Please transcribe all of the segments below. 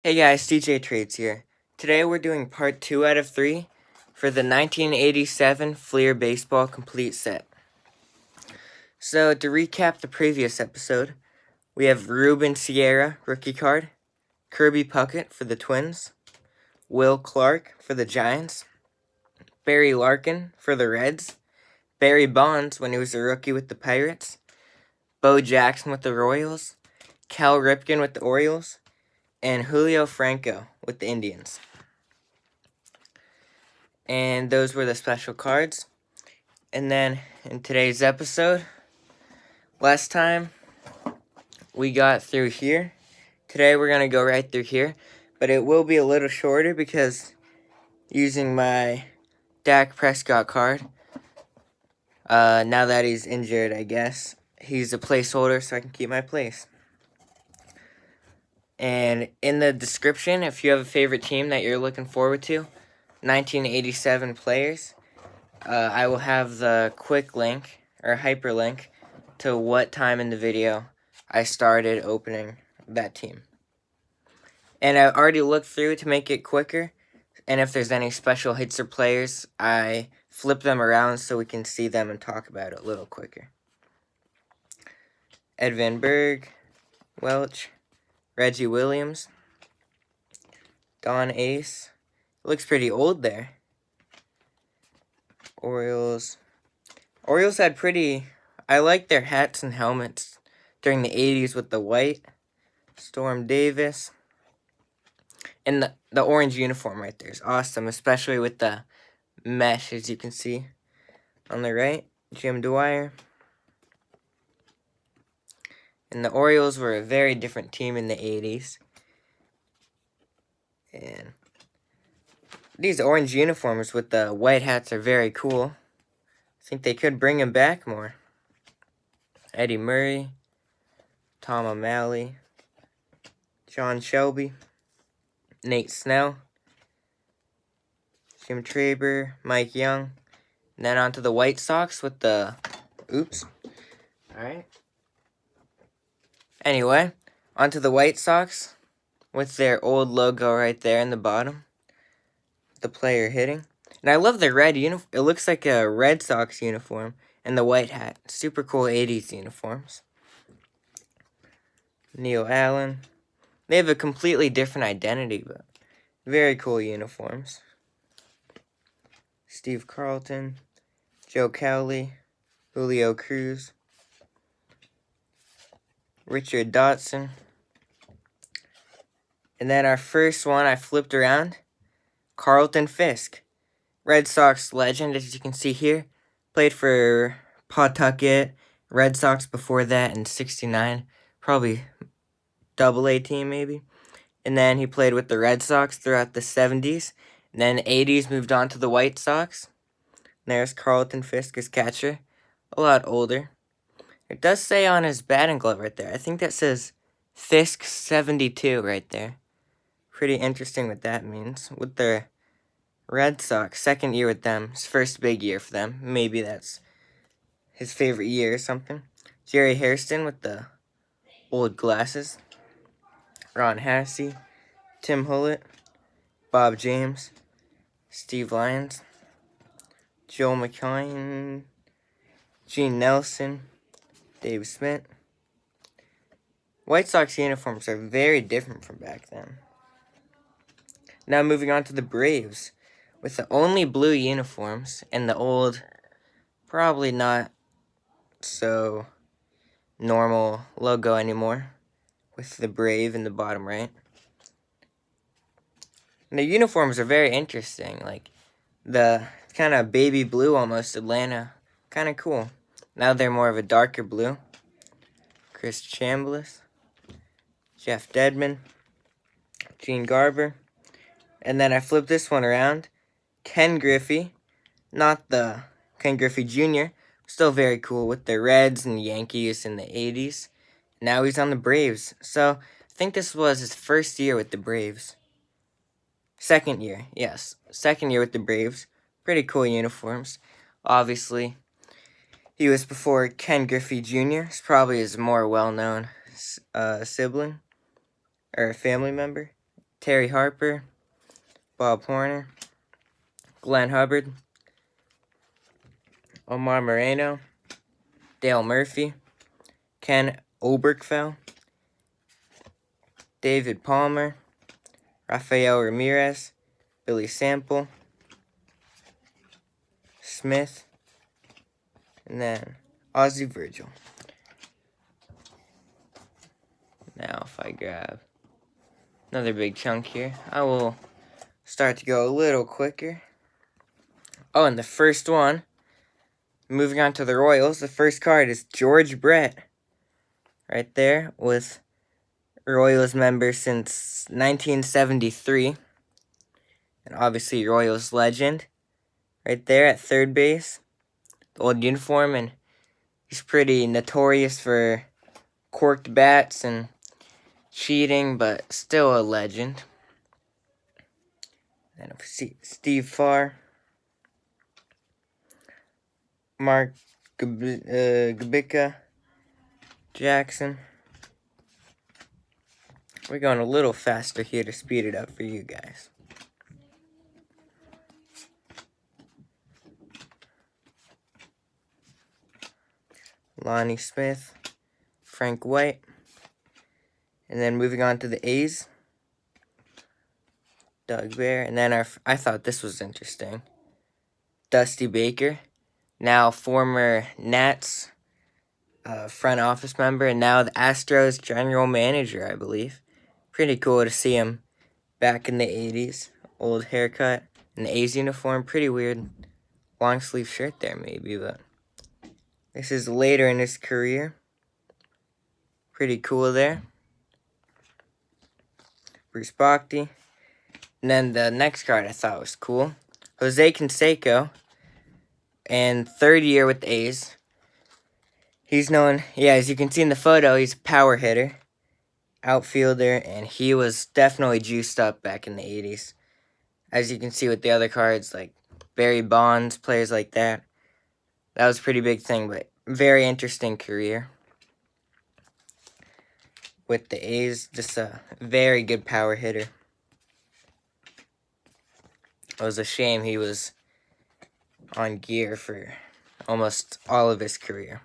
Hey guys, DJ Trades here. Today we're doing part 2 out of 3 for the 1987 Fleer Baseball Complete Set. So to recap the previous episode, we have Ruben Sierra, rookie card, Kirby Puckett for the Twins, Will Clark for the Giants, Barry Larkin for the Reds, Barry Bonds when he was a rookie with the Pirates, Bo Jackson with the Royals, Cal Ripken with the Orioles, and Julio Franco with the Indians. And those were the special cards. And then in today's episode, last time we got through here. Today we're going to go right through here. But it will be a little shorter because using my Dak Prescott card, now that he's injured, I guess, he's a placeholder so I can keep my place. And in the description, if you have a favorite team that you're looking forward to, 1987 players, I will have the quick link or hyperlink to what time in the video I started opening that team. And I already looked through to make it quicker, and if there's any special hits or players, I flip them around so we can see them and talk about it a little quicker. Ed Van Berg, Welch, Reggie Williams, Don Ace. Looks pretty old there. Orioles. Orioles had I like their hats and helmets during the 80s with the white. Storm Davis. And the orange uniform right there is awesome, especially with the mesh, as you can see on the right. Jim Dwyer. And the Orioles were a very different team in the 80s. And these orange uniforms with the white hats are very cool. I think they could bring him back more. Eddie Murray, Tom O'Malley, John Shelby, Nate Snell, Jim Traber, Mike Young, and then on to the White Sox with the... Oops. Alright. Anyway, on to the White Sox with their old logo right there in the bottom. The player hitting. And I love the red uniform. It looks like a Red Sox uniform and the white hat. Super cool 80s uniforms. Neil Allen. They have a completely different identity, but very cool uniforms. Steve Carlton, Joe Cowley, Julio Cruz, Richard Dotson. And then our first one I flipped around, Carlton Fisk. Red Sox legend, as you can see here. Played for Pawtucket, Red Sox before that in 69. Probably AA team maybe. And then he played with the Red Sox throughout the 70s. And then 80s moved on to the White Sox. And there's Carlton Fisk as catcher. A lot older. It does say on his batting glove right there. I think that says Fisk 72 right there. Pretty interesting what that means. With the Red Sox, second year with them. His first big year for them. Maybe that's his favorite year or something. Jerry Hairston with the old glasses. Ron Hassey, Tim Hullett, Bob James, Steve Lyons, Joel McKeon, Gene Nelson, Dave Smith. White Sox uniforms are very different from back then. Now moving on to the Braves, with the only blue uniforms and the old, probably not so normal logo anymore, with the Brave in the bottom right. And the uniforms are very interesting, like the kind of baby blue almost, Atlanta, kind of cool. Now they're more of a darker blue. Chris Chambliss, Jeff Dedman, Gene Garber. And then I flipped this one around. Ken Griffey, not the Ken Griffey Jr., still very cool with the Reds and Yankees in the 80s. Now he's on the Braves. So I think this was his first year with the Braves. Second year, yes. Second year with the Braves. Pretty cool uniforms. Obviously, he was before Ken Griffey Jr. He's probably his more well-known sibling or family member. Terry Harper, Bob Horner, Glenn Hubbard, Omar Moreno, Dale Murphy, Ken Oberkfell, David Palmer, Rafael Ramirez, Billy Sample, Smith, and then Ozzie Virgil. Now if I grab another big chunk here, I will start to go a little quicker. Oh, and the first one, moving on to the Royals, the first card is George Brett. Right there, with Royals member since 1973. And obviously Royals legend. Right there at third base. The old uniform, and he's pretty notorious for corked bats and cheating, but still a legend. Then we see Steve Farr, Mark Gabica, Jackson. We're going a little faster here to speed it up for you guys. Lonnie Smith, Frank White, and then moving on to the A's, Doug Bear, and then I thought this was interesting, Dusty Baker, now former Nats front office member, and now the Astros general manager, I believe. Pretty cool to see him back in the 80s, old haircut, an A's uniform, pretty weird long sleeve shirt there maybe, but this is later in his career. Pretty cool there. Bruce Bochy. And then the next card I thought was cool. Jose Canseco. And third year with the A's. He's known, as you can see in the photo, he's a power hitter. Outfielder. And he was definitely juiced up back in the 80s. As you can see with the other cards, like Barry Bonds, players like that. That was a pretty big thing, but very interesting career with the A's. Just a very good power hitter. It was a shame he was on gear for almost all of his career.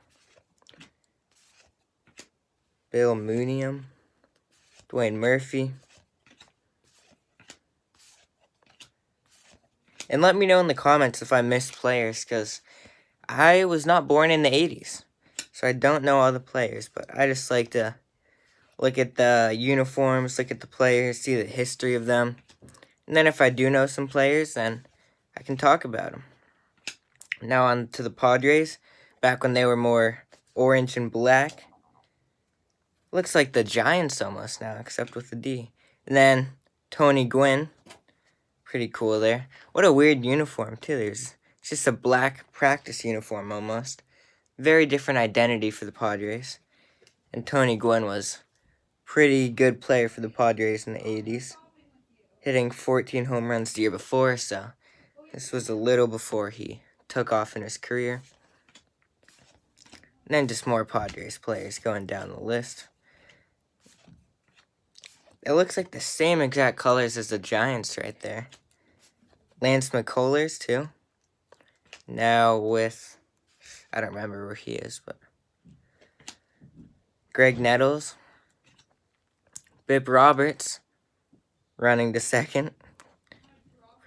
Bill Mooniam, Dwayne Murphy. And let me know in the comments if I missed players, because I was not born in the 80s, so I don't know all the players, but I just like to look at the uniforms, look at the players, see the history of them. And then if I do know some players, then I can talk about them. Now on to the Padres, back when they were more orange and black. Looks like the Giants almost now, except with the D. And then Tony Gwynn, pretty cool there. What a weird uniform too. It's just a black practice uniform almost. Very different identity for the Padres. And Tony Gwynn was pretty good player for the Padres in the 80s. Hitting 14 home runs the year before, so this was a little before he took off in his career. And then just more Padres players going down the list. It looks like the same exact colors as the Giants right there. Lance McCullers, too. Now with, I don't remember where he is, but Greg Nettles. Bip Roberts running to second.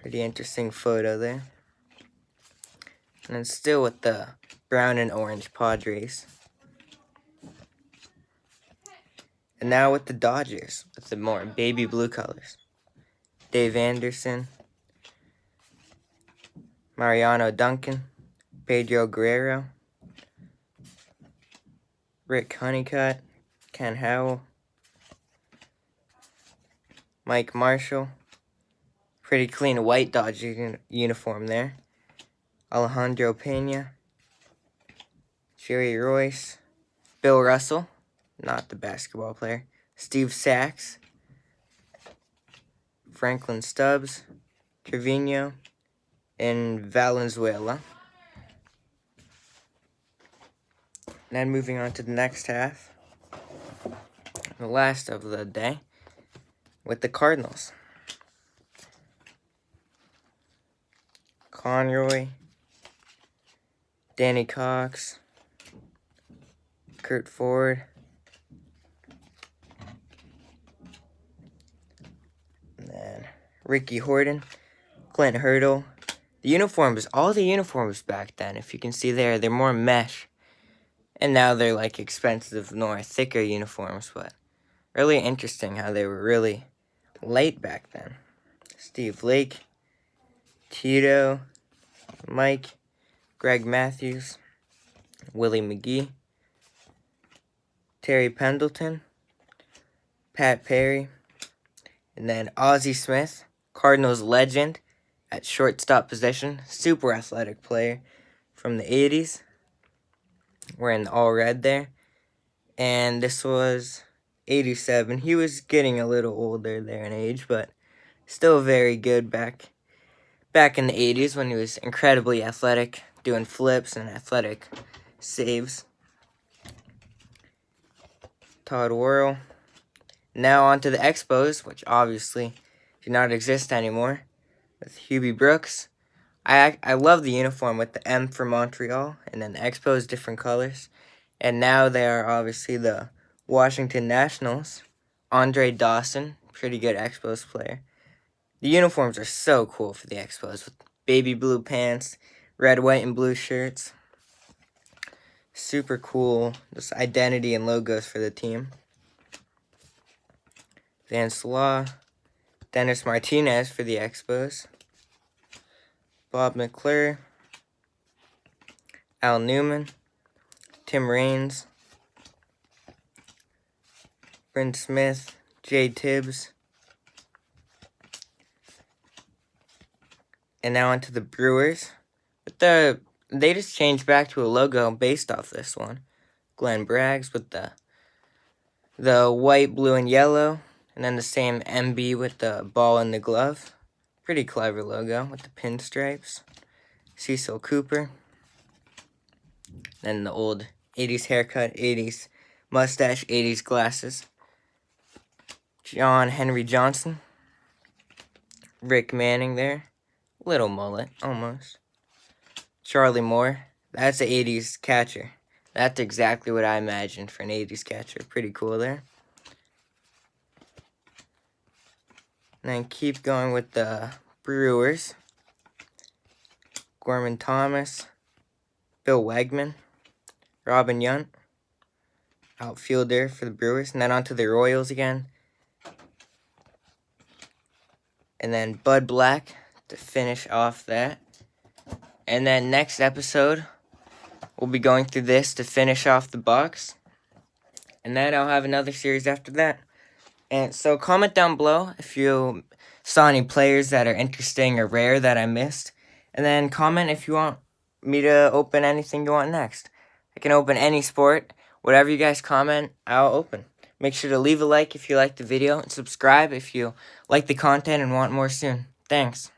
Pretty interesting photo there. And then still with the brown and orange Padres. And now with the Dodgers, with the more baby blue colors. Dave Anderson, Mariano Duncan, Pedro Guerrero, Rick Honeycutt, Ken Howell, Mike Marshall. Pretty clean white Dodger uniform there. Alejandro Pena, Jerry Royce, Bill Russell, not the basketball player, Steve Sachs, Franklin Stubbs, Trevino, and Valenzuela. Then moving on to the next half, the last of the day, with the Cardinals. Conroy, Danny Cox, Kurt Ford, and then Ricky Horton, Clint Hurdle. The uniforms, all the uniforms back then, if you can see there, they're more mesh. And now they're like expensive, more thicker uniforms, but really interesting how they were really light back then. Steve Lake, Tito, Mike, Greg Matthews, Willie McGee, Terry Pendleton, Pat Perry, and then Ozzie Smith, Cardinals legend at shortstop position, super athletic player from the 80s. Wearing the all red there. And this was 87. He was getting a little older there in age, but still very good back in the 80s when he was incredibly athletic, doing flips and athletic saves. Todd Worrell. Now on to the Expos, which obviously do not exist anymore, with Hubie Brooks. I love the uniform with the M for Montreal, and then the Expos, different colors. And now they are obviously the Washington Nationals. Andre Dawson, pretty good Expos player. The uniforms are so cool for the Expos, with baby blue pants, red, white, and blue shirts. Super cool, just identity and logos for the team. Van Slaw, Dennis Martinez for the Expos. Bob McClure, Al Newman, Tim Raines, Bryn Smith, Jay Tibbs. And now onto the Brewers. But they just changed back to a logo based off this one. Glenn Braggs with the white, blue, and yellow. And then the same MB with the ball and the glove. Pretty clever logo with the pinstripes. Cecil Cooper. Then the old 80s haircut, 80s mustache, 80s glasses. John Henry Johnson. Rick Manning there. Little mullet, almost. Charlie Moore. That's an 80s catcher. That's exactly what I imagined for an 80s catcher. Pretty cool there. And then keep going with the Brewers. Gorman Thomas, Bill Wegman, Robin Yount, outfielder for the Brewers. And then on to the Royals again. And then Bud Black to finish off that. And then next episode, we'll be going through this to finish off the box. And then I'll have another series after that. And so comment down below if you saw any players that are interesting or rare that I missed. And then comment if you want me to open anything you want next. I can open any sport. Whatever you guys comment, I'll open. Make sure to leave a like if you liked the video and subscribe if you like the content and want more soon. Thanks.